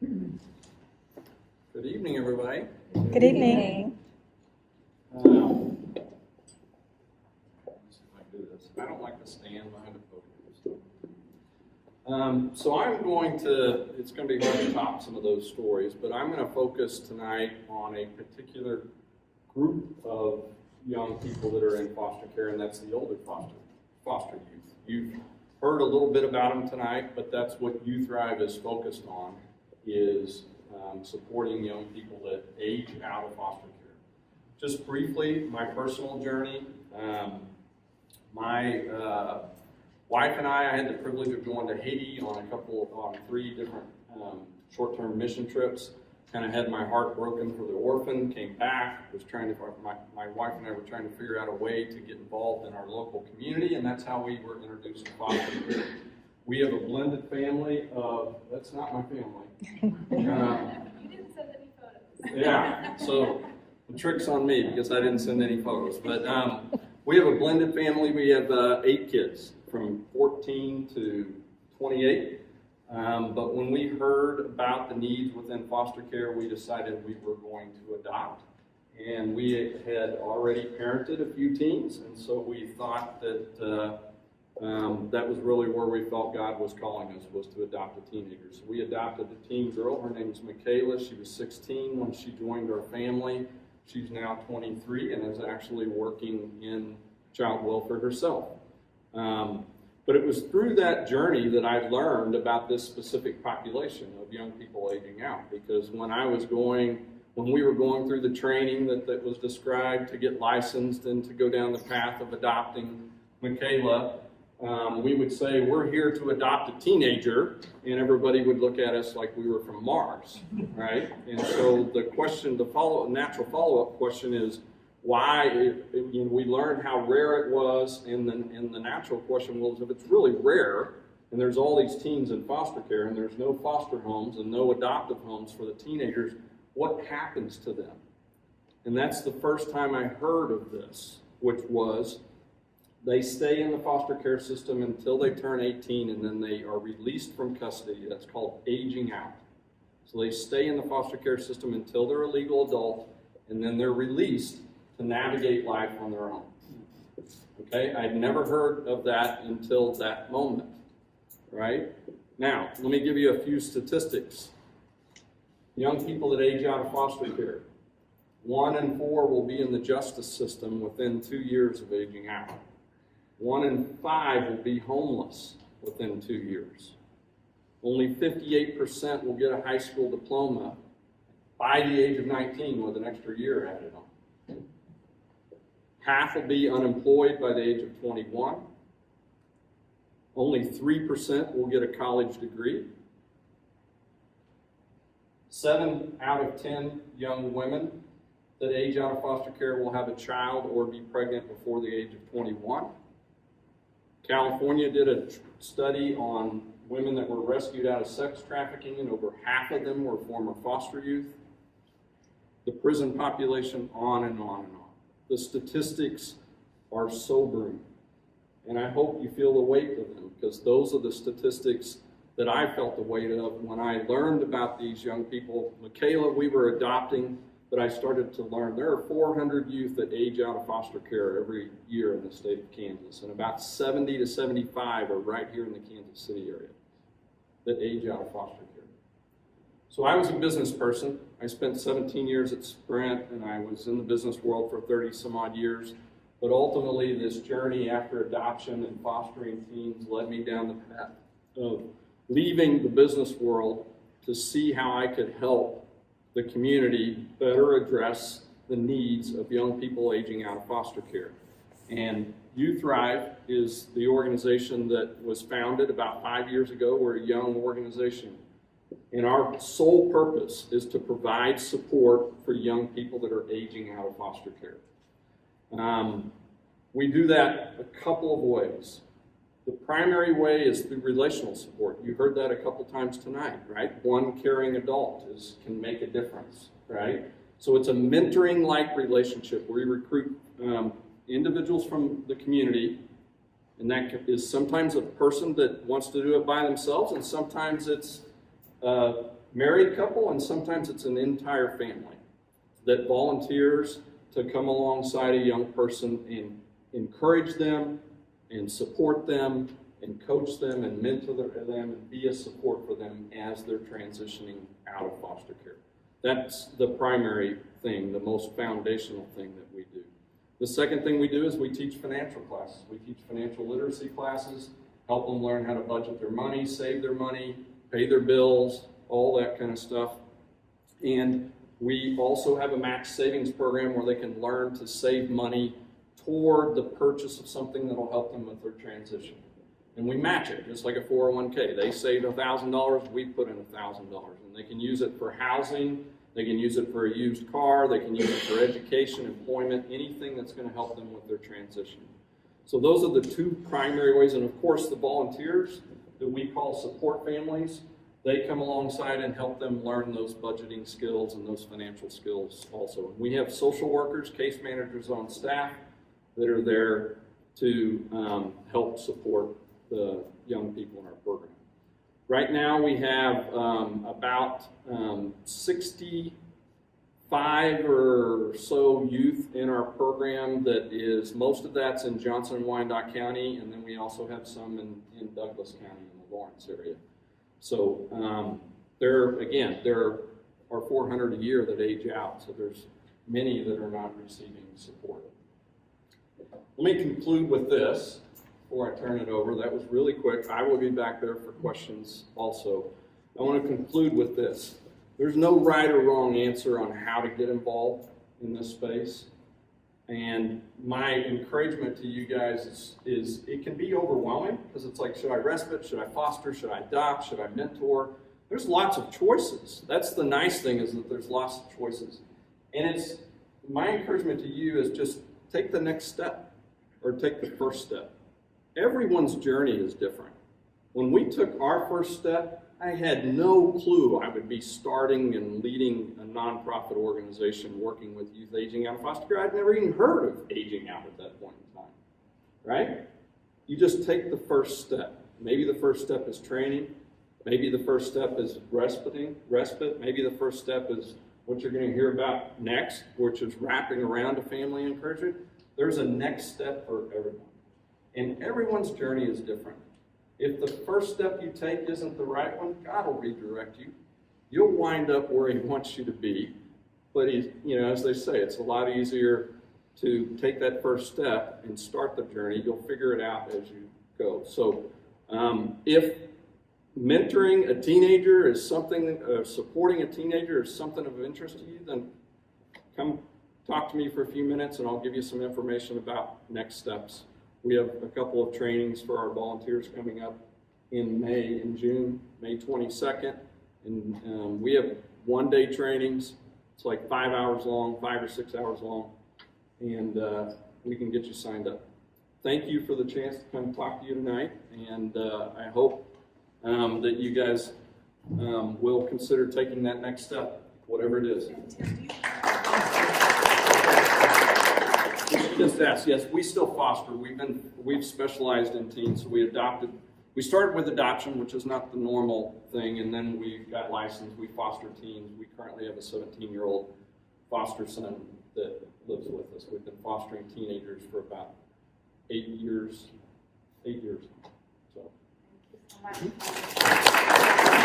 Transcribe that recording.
Good evening, everybody. Good evening. Let's see if I can do this. I don't like to stand behind a podium. So I'm going to, it's going to be hard to top some of those stories, but I'm going to focus tonight on a particular group of young people that are in foster care, and that's the older foster youth. You've heard a little bit about them tonight, but that's what Youthrive is focused on, is supporting young people that age out of foster care. Just briefly, my personal journey. My wife and I had the privilege of going to Haiti on 3 different short-term mission trips. Kind of had my heart broken for the orphan, came back, my wife and I were trying to figure out a way to get involved in our local community, and that's how we were introduced to foster care. We have a blended family of, that's not my family. You didn't send any photos. Yeah, so the trick's on me because I didn't send any photos. But we have a blended family. We have 8 kids from 14 to 28. But when we heard about the needs within foster care, we decided we were going to adopt. And we had already parented a few teens, and so we thought that that was really where we felt God was calling us, was to adopt a teenager. So we adopted a teen girl. Her name is Michaela. She was 16 when she joined our family. She's now 23 and is actually working in child welfare herself. But it was through that journey that I learned about this specific population of young people aging out. Because when we were going through the training that was described to get licensed and to go down the path of adopting Michaela, we would say, we're here to adopt a teenager, and everybody would look at us like we were from Mars, right? And so the natural follow-up question is, why? We learned how rare it was, and the natural question was, if it's really rare, and there's all these teens in foster care, and there's no foster homes and no adoptive homes for the teenagers, what happens to them? And that's the first time I heard of this, which was, they stay in the foster care system until they turn 18, and then they are released from custody. That's called aging out. So they stay in the foster care system until they're a legal adult, and then they're released to navigate life on their own. Okay, I'd never heard of that until that moment, right? Now, let me give you a few statistics. Young people that age out of foster care, 1 in 4 will be in the justice system within 2 years of aging out. 1 in 5 will be homeless within 2 years. Only 58% will get a high school diploma by the age of 19 with an extra year added on. Half will be unemployed by the age of 21. Only 3% will get a college degree. 7 out of 10 young women that age out of foster care will have a child or be pregnant before the age of 21. California did a study on women that were rescued out of sex trafficking, and over half of them were former foster youth. The prison population, on and on and on. The statistics are sobering, and I hope you feel the weight of them, because those are the statistics that I felt the weight of when I learned about these young people. Michaela, we were adopting, but I started to learn there are 400 youth that age out of foster care every year in the state of Kansas, and about 70 to 75 are right here in the Kansas City area that age out of foster care. So I was a business person. I spent 17 years at Sprint, and I was in the business world for 30 some odd years. But ultimately, this journey after adoption and fostering teens led me down the path of leaving the business world to see how I could help the community better address the needs of young people aging out of foster care. And Youthrive is the organization that was founded about 5 years ago. We're a young organization. And our sole purpose is to provide support for young people that are aging out of foster care. We do that a couple of ways. The primary way is through relational support. You heard that a couple times tonight, right? One caring adult can make a difference, right? So it's a mentoring-like relationship where we recruit individuals from the community, and that is sometimes a person that wants to do it by themselves, and sometimes it's married couple, and sometimes it's an entire family that volunteers to come alongside a young person and encourage them and support them and coach them and mentor them and be a support for them as they're transitioning out of foster care. That's the primary thing, the most foundational thing that we do. The second thing we do is we teach financial classes. We teach financial literacy classes, help them learn how to budget their money, save their money, pay their bills, all that kind of stuff. And we also have a max savings program where they can learn to save money toward the purchase of something that will help them with their transition. And we match it, just like a 401k. They saved $1,000, we put in $1,000. And they can use it for housing, they can use it for a used car, they can use it for education, employment, anything that's going to help them with their transition. So those are the two primary ways. And of course, the volunteers that we call support families, they come alongside and help them learn those budgeting skills and those financial skills also. We have social workers, case managers on staff that are there to help support the young people in our program. Right now we have about 65 or so youth in our program that is, most of that's in Johnson and Wyandotte County, and then we also have some in Douglas County in the Lawrence area. So there are 400 a year that age out, so there's many that are not receiving support. Let me conclude with this before I turn it over. That was really quick. I will be back there for questions also. I want to conclude with this. There's no right or wrong answer on how to get involved in this space. And my encouragement to you guys is it can be overwhelming because it's like, should I respite? Should I foster? Should I adopt? Should I mentor? There's lots of choices. That's the nice thing, is that there's lots of choices. And it's my encouragement to you is just take the next step or take the first step. Everyone's journey is different. When we took our first step, I had no clue I would be starting and leading a nonprofit organization working with youth aging out of foster care. I'd never even heard of aging out at that point in time, right? You just take the first step. Maybe the first step is training. Maybe the first step is respite. Maybe the first step is what you're going to hear about next, which is wrapping around a family encouragement. There's a next step for everyone. And everyone's journey is different. If the first step you take isn't the right one, God will redirect you. You'll wind up where He wants you to be. But as they say, it's a lot easier to take that first step and start the journey. You'll figure it out as you go. So if mentoring a teenager is something, supporting a teenager is something of interest to you, then come talk to me for a few minutes and I'll give you some information about next steps. We have a couple of trainings for our volunteers coming up in June, May 22nd. And we have one-day trainings. It's like 5 hours long, 5 or 6 hours long. And we can get you signed up. Thank you for the chance to come talk to you tonight. And I hope that you guys will consider taking that next step, whatever it is. Just ask. Yes, we still foster. We've specialized in teens. So we started with adoption, which is not the normal thing, and then we got licensed. We foster teens. We currently have a 17-year-old foster son that lives with us. We've been fostering teenagers for about 8 years. 8 years. So.